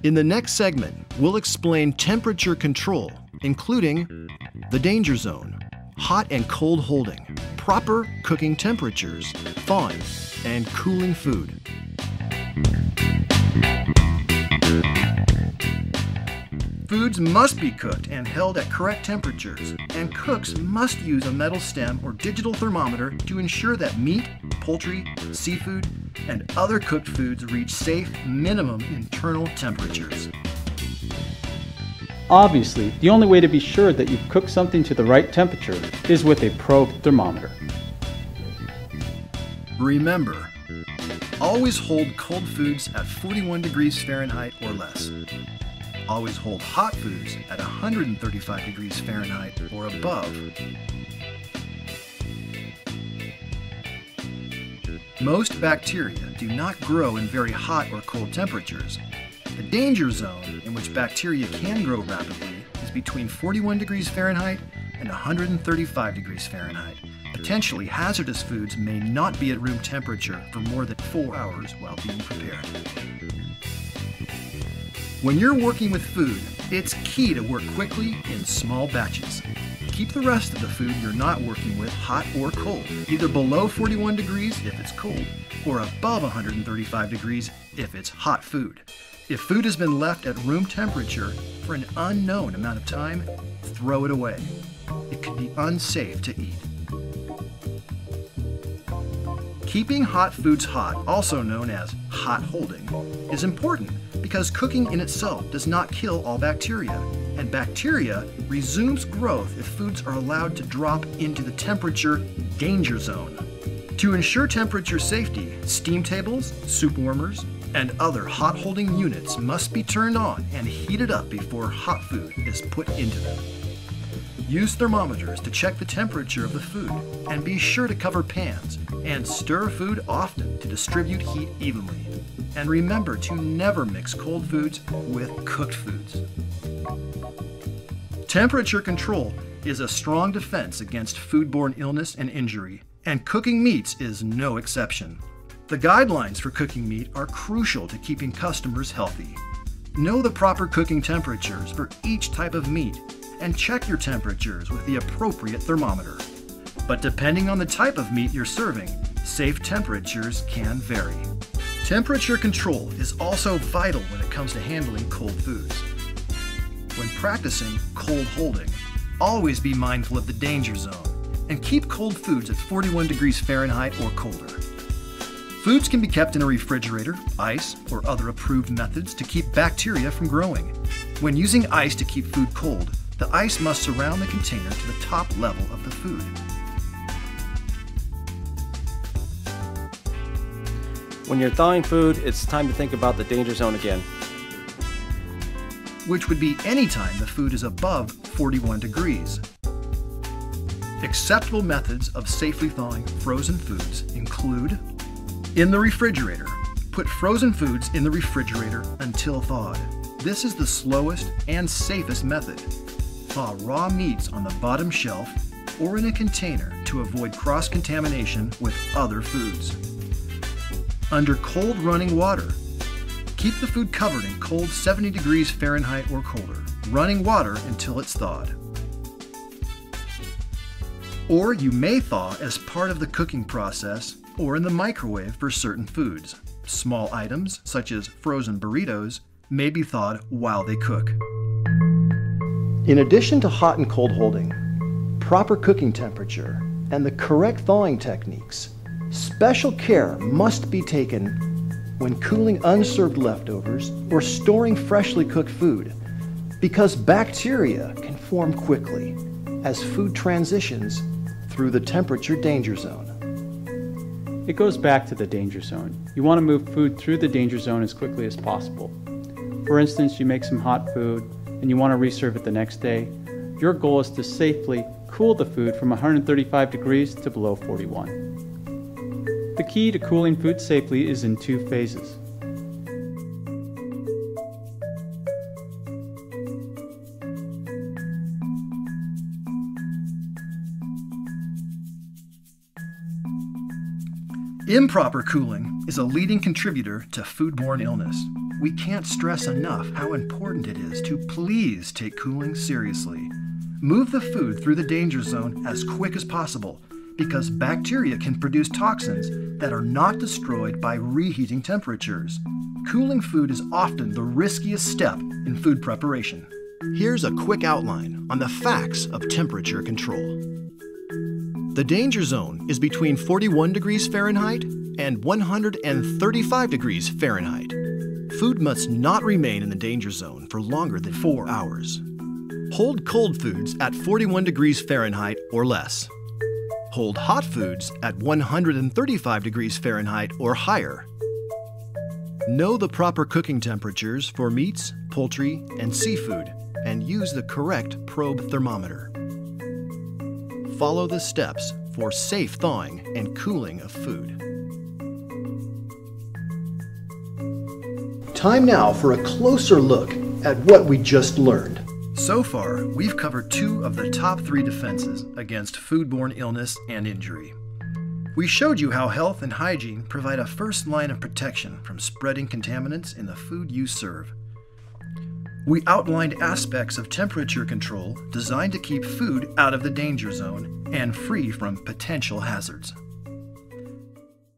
In the next segment, we'll explain temperature control, including the danger zone, hot and cold holding, proper cooking temperatures, thawing, and cooling food. Foods must be cooked and held at correct temperatures, and cooks must use a metal stem or digital thermometer to ensure that meat, poultry, seafood, and other cooked foods reach safe minimum internal temperatures. Obviously, the only way to be sure that you've cooked something to the right temperature is with a probe thermometer. Remember, always hold cold foods at 41 degrees Fahrenheit or less. Always hold hot foods at 135 degrees Fahrenheit or above. Most bacteria do not grow in very hot or cold temperatures. The danger zone in which bacteria can grow rapidly is between 41 degrees Fahrenheit and 135 degrees Fahrenheit. Potentially hazardous foods may not be at room temperature for more than 4 hours while being prepared. When you're working with food, it's key to work quickly in small batches. Keep the rest of the food you're not working with hot or cold, either below 41 degrees if it's cold, or above 135 degrees if it's hot food. If food has been left at room temperature for an unknown amount of time, throw it away. It could be unsafe to eat. Keeping hot foods hot, also known as hot holding, is important because cooking in itself does not kill all bacteria, and bacteria resumes growth if foods are allowed to drop into the temperature danger zone. To ensure temperature safety, steam tables, soup warmers, and other hot holding units must be turned on and heated up before hot food is put into them. Use thermometers to check the temperature of the food, and be sure to cover pans and stir food often to distribute heat evenly. And remember to never mix cold foods with cooked foods. Temperature control is a strong defense against foodborne illness and injury, and cooking meats is no exception. The guidelines for cooking meat are crucial to keeping customers healthy. Know the proper cooking temperatures for each type of meat, and check your temperatures with the appropriate thermometer. But depending on the type of meat you're serving, safe temperatures can vary. Temperature control is also vital when it comes to handling cold foods. When practicing cold holding, always be mindful of the danger zone and keep cold foods at 41 degrees Fahrenheit or colder. Foods can be kept in a refrigerator, ice, or other approved methods to keep bacteria from growing. When using ice to keep food cold, the ice must surround the container to the top level of the food. When you're thawing food, it's time to think about the danger zone again. Which would be any time the food is above 41 degrees. Acceptable methods of safely thawing frozen foods include: in the refrigerator, put frozen foods in the refrigerator until thawed. This is the slowest and safest method. Thaw raw meats on the bottom shelf or in a container to avoid cross-contamination with other foods. Under cold running water, keep the food covered in cold 70 degrees Fahrenheit or colder, running water until it's thawed. Or you may thaw as part of the cooking process or in the microwave for certain foods. Small items, such as frozen burritos, may be thawed while they cook. In addition to hot and cold holding, proper cooking temperature, and the correct thawing techniques, special care must be taken when cooling unserved leftovers or storing freshly cooked food, because bacteria can form quickly as food transitions through the temperature danger zone. It goes back to the danger zone. You want to move food through the danger zone as quickly as possible. For instance, you make some hot food and you want to reserve it the next day. Your goal is to safely cool the food from 135 degrees to below 41. The key to cooling food safely is in 2 phases. Improper cooling is a leading contributor to foodborne illness. we can't stress enough how important it is to please take cooling seriously. Move the food through the danger zone as quick as possible, because bacteria can produce toxins that are not destroyed by reheating temperatures. Cooling food is often the riskiest step in food preparation. Here's a quick outline on the facts of temperature control. The danger zone is between 41 degrees Fahrenheit and 135 degrees Fahrenheit. Food must not remain in the danger zone for longer than 4 hours. Hold cold foods at 41 degrees Fahrenheit or less. Hold hot foods at 135 degrees Fahrenheit or higher. Know the proper cooking temperatures for meats, poultry, and seafood, and use the correct probe thermometer. Follow the steps for safe thawing and cooling of food. Time now for a closer look at what we just learned. So far, we've covered 2 of the top 3 defenses against foodborne illness and injury. We showed you how health and hygiene provide a first line of protection from spreading contaminants in the food you serve. We outlined aspects of temperature control designed to keep food out of the danger zone and free from potential hazards.